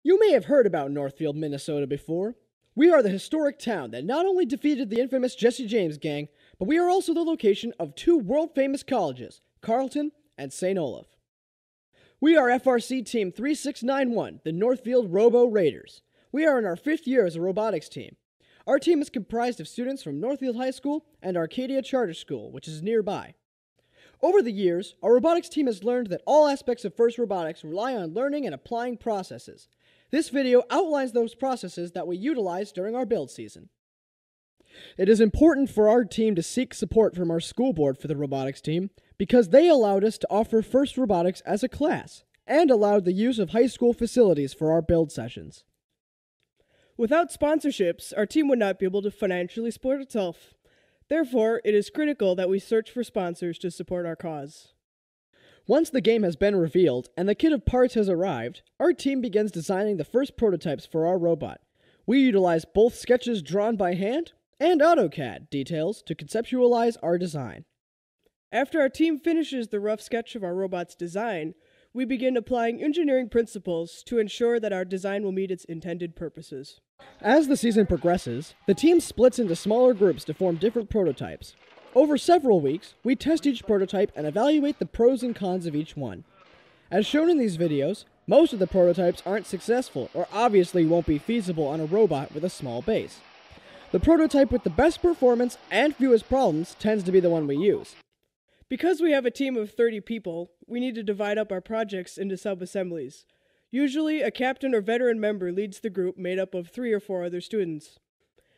You may have heard about Northfield, Minnesota before. We are the historic town that not only defeated the infamous Jesse James gang, but we are also the location of two world-famous colleges, Carleton and St. Olaf. We are FRC Team 3691, the Northfield Robo Raiders. We are in our 5th year as a robotics team. Our team is comprised of students from Northfield High School and Arcadia Charter School, which is nearby. Over the years, our robotics team has learned that all aspects of FIRST Robotics rely on learning and applying processes. This video outlines those processes that we utilize during our build season. It is important for our team to seek support from our school board for the robotics team because they allowed us to offer FIRST Robotics as a class and allowed the use of high school facilities for our build sessions. Without sponsorships, our team would not be able to financially support itself. Therefore, it is critical that we search for sponsors to support our cause. Once the game has been revealed and the kit of parts has arrived, our team begins designing the first prototypes for our robot. We utilize both sketches drawn by hand and AutoCAD details to conceptualize our design. After our team finishes the rough sketch of our robot's design, we begin applying engineering principles to ensure that our design will meet its intended purposes. As the season progresses, the team splits into smaller groups to form different prototypes. Over several weeks, we test each prototype and evaluate the pros and cons of each one. As shown in these videos, most of the prototypes aren't successful or obviously won't be feasible on a robot with a small base. The prototype with the best performance and fewest problems tends to be the one we use. Because we have a team of 30 people, we need to divide up our projects into sub-assemblies. Usually, a captain or veteran member leads the group made up of 3 or 4 other students.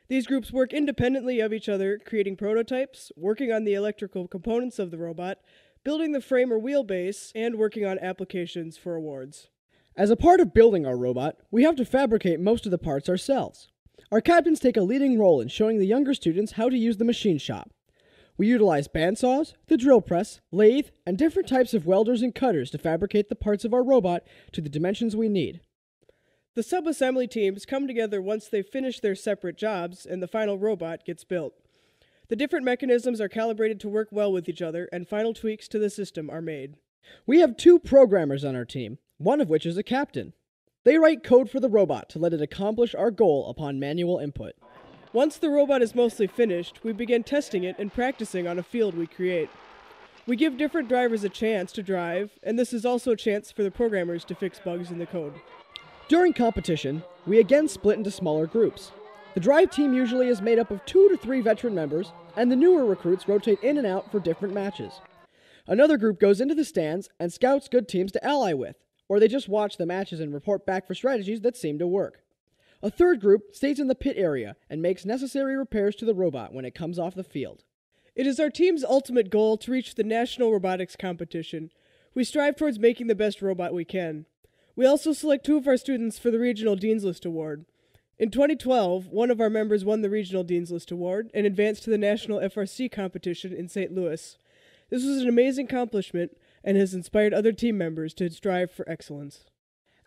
These groups work independently of each other, creating prototypes, working on the electrical components of the robot, building the frame or wheelbase, and working on applications for awards. As a part of building our robot, we have to fabricate most of the parts ourselves. Our captains take a leading role in showing the younger students how to use the machine shop. We utilize bandsaws, the drill press, lathe, and different types of welders and cutters to fabricate the parts of our robot to the dimensions we need. The sub-assembly teams come together once they've finished their separate jobs and the final robot gets built. The different mechanisms are calibrated to work well with each other and final tweaks to the system are made. We have 2 programmers on our team, one of which is a captain. They write code for the robot to let it accomplish our goal upon manual input. Once the robot is mostly finished, we begin testing it and practicing on a field we create. We give different drivers a chance to drive, and this is also a chance for the programmers to fix bugs in the code. During competition, we again split into smaller groups. The drive team usually is made up of 2 to 3 veteran members, and the newer recruits rotate in and out for different matches. Another group goes into the stands and scouts good teams to ally with, or they just watch the matches and report back for strategies that seem to work. A third group stays in the pit area and makes necessary repairs to the robot when it comes off the field. It is our team's ultimate goal to reach the National Robotics Competition. We strive towards making the best robot we can. We also select 2 of our students for the Regional Dean's List Award. In 2012, one of our members won the Regional Dean's List Award and advanced to the National FRC competition in St. Louis. This was an amazing accomplishment and has inspired other team members to strive for excellence.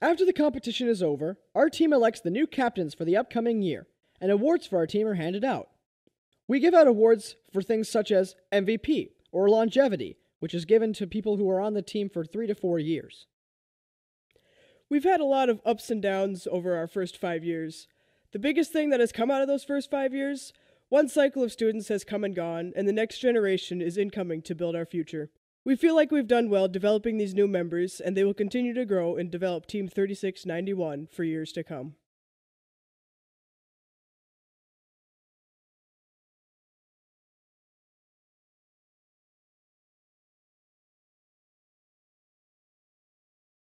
After the competition is over, our team elects the new captains for the upcoming year, and awards for our team are handed out. We give out awards for things such as MVP, or longevity, which is given to people who are on the team for 3 to 4 years. We've had a lot of ups and downs over our first 5 years. The biggest thing that has come out of those first 5 years, one cycle of students has come and gone, and the next generation is incoming to build our future. We feel like we've done well developing these new members, and they will continue to grow and develop Team 3691 for years to come.